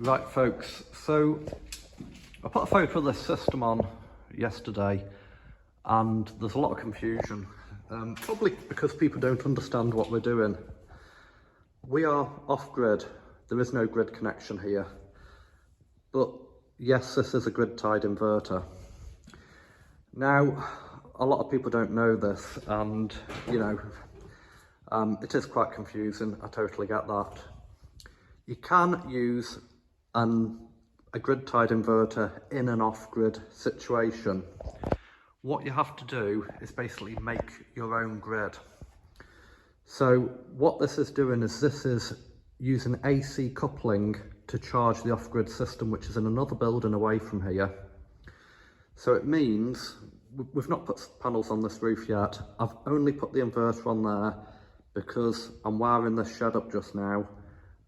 Right folks, so I put a photo of this system on yesterday and there's a lot of confusion, probably because people don't understand what we're doing. We are off-grid, there is no grid connection here, but yes, this is a grid-tied inverter. Now, a lot of people don't know this and, you know, it is quite confusing, I totally get that. You can use a grid-tied inverter in an off-grid situation. What you have to do is basically make your own grid. So what this is doing is this is using AC coupling to charge the off-grid system, which is in another building away from here. So it means, we've not put panels on this roof yet, I've only put the inverter on there because I'm wiring this shed up just now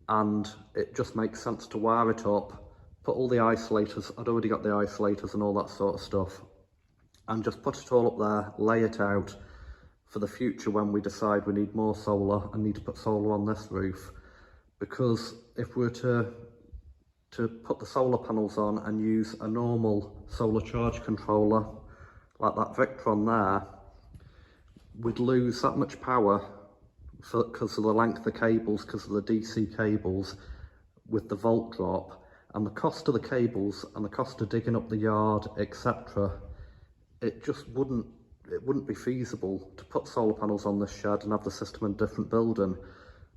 and it just makes sense to wire it up, put all the isolators, I'd already got the isolators and all that sort of stuff, and just put it all up there, lay it out for the future when we decide we need more solar and need to put solar on this roof. Because if we were to put the solar panels on and use a normal solar charge controller like that Victron there, we'd lose that much power because of the length of the cables, because of the DC cables with the volt drop, and the cost of the cables and the cost of digging up the yard, etc. It just wouldn't be feasible to put solar panels on this shed and have the system in a different building.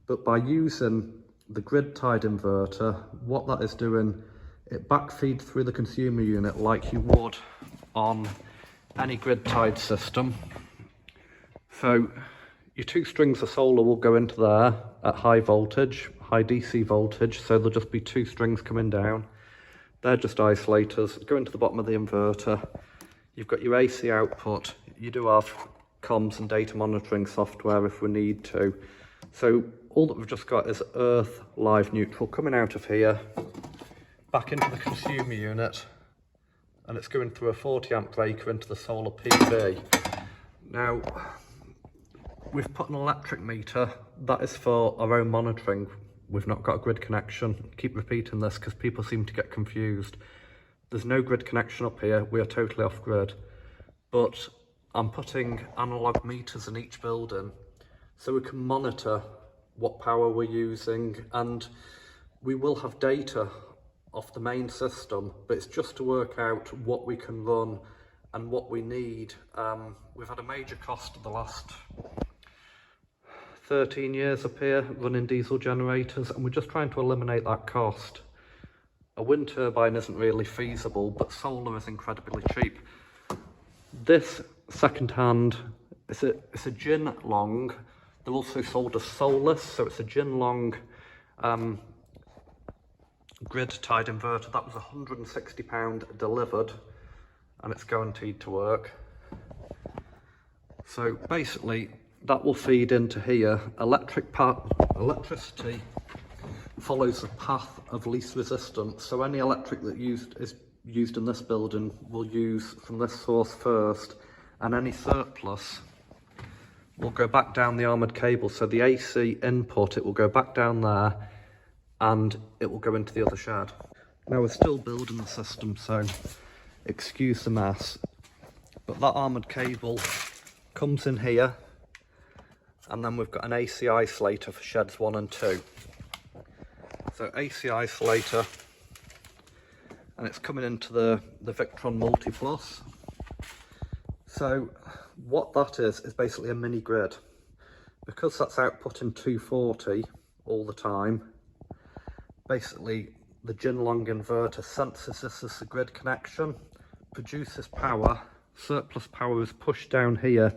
But by using the grid-tied inverter, what that is doing, it backfeeds through the consumer unit like you would on any grid-tied system. So your two strings of solar will go into there at high voltage, high DC voltage, so there'll just be two strings coming down. They're just isolators, go into the bottom of the inverter. You've got your AC output, you do have comms and data monitoring software if we need to. So all that we've just got is earth live neutral coming out of here, back into the consumer unit, and it's going through a 40 amp breaker into the solar PV. Now, we've put an electric meter, that is for our own monitoring. We've not got a grid connection. I keep repeating this because people seem to get confused. There's no grid connection up here, we are totally off grid. But I'm putting analog meters in each building so we can monitor what power we're using, and we will have data off the main system, but it's just to work out what we can run and what we need. We've had a major cost of the last 13 years up here running diesel generators, and we're just trying to eliminate that cost. A wind turbine isn't really feasible, but solar is incredibly cheap. This second-hand, it's a gin long. They're also sold as soulless, so it's a gin long grid-tied inverter. That was £160 delivered, and it's guaranteed to work. So basically, that will feed into here. Electricity follows the path of least resistance, so any electric that is used in this building will use from this source first, and any surplus will go back down the armoured cable. So the AC input, it will go back down there and it will go into the other shed. Now we're still building the system, so excuse the mess, but that armoured cable comes in here, and then we've got an AC isolator for sheds 1 and 2. So AC isolator, and it's coming into the Victron multiplus. So what that is basically a mini grid. Because that's outputting 240 all the time, basically the Jinlong inverter senses this as a grid connection, produces power, surplus power is pushed down here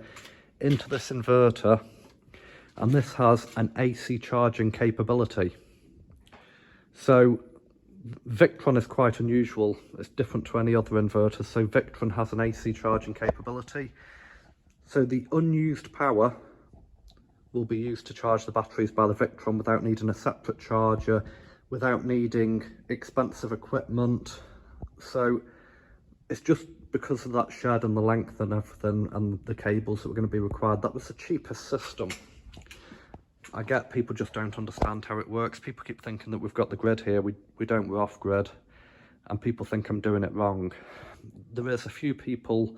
into this inverter, and this has an AC charging capability. So Victron is quite unusual, it's different to any other inverter, so Victron has an AC charging capability. So the unused power will be used to charge the batteries by the Victron without needing a separate charger, without needing expensive equipment. So it's just because of that shed and the length and everything and the cables that were going to be required, that was the cheapest system. I get people just don't understand how it works. People keep thinking that we've got the grid here. We don't, we're off grid. And people think I'm doing it wrong. There is a few people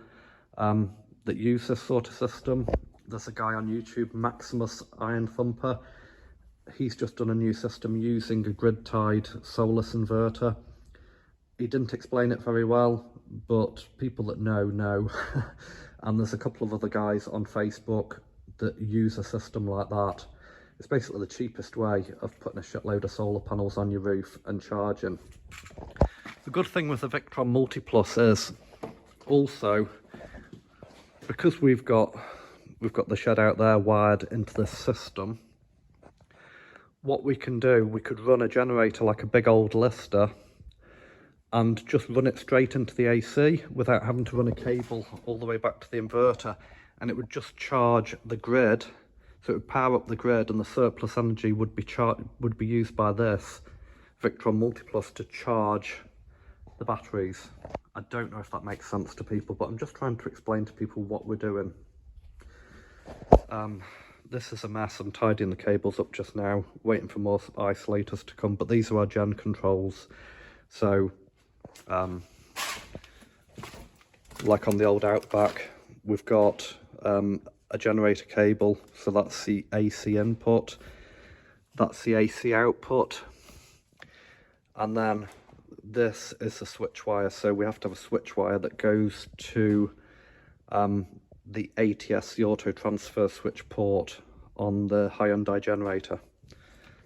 that use this sort of system. There's a guy on YouTube, Maximus Iron Thumper. He's just done a new system using a grid-tied Solus inverter. He didn't explain it very well, but people that know. And there's a couple of other guys on Facebook that use a system like that. It's basically the cheapest way of putting a shitload of solar panels on your roof and charging. The good thing with the Victron multiplus is also, because we've got the shed out there wired into this system, what we can do, we could run a generator like a big old Lister and just run it straight into the AC without having to run a cable all the way back to the inverter, and it would just charge the grid. So it would power up the grid, and the surplus energy would be used by this Victron multiplus to charge the batteries. I don't know if that makes sense to people, but I'm just trying to explain to people what we're doing. This is a mess. I'm tidying the cables up just now, waiting for more isolators to come, but these are our gen controls. So like on the old Outback, we've got a generator cable, so that's the AC input, that's the AC output, and then this is the switch wire. So we have to have a switch wire that goes to the ATS, the auto transfer switch port on the Hyundai generator.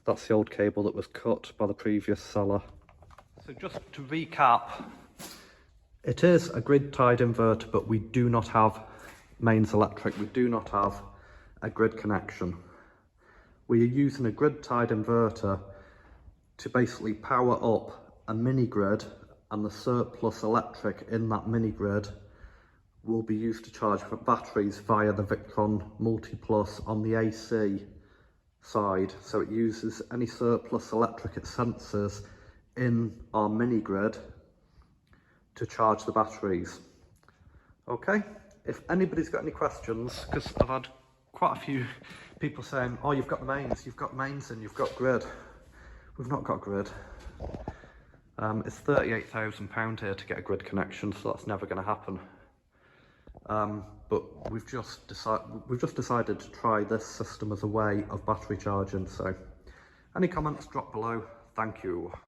That's the old cable that was cut by the previous seller. So just to recap, it is a grid tied inverter, but we do not have mains electric. We do not have a grid connection. We are using a grid tied inverter to basically power up a mini grid, and the surplus electric in that mini grid will be used to charge for batteries via the Victron multiplus on the AC side. So it uses any surplus electric it senses in our mini grid to charge the batteries. Okay, if anybody's got any questions, because I've had quite a few people saying, oh, you've got the mains and you've got grid. We've not got grid. It's £38,000 here to get a grid connection, so that's never going to happen. But we've just decided to try this system as a way of battery charging. So any comments, drop below. Thank you.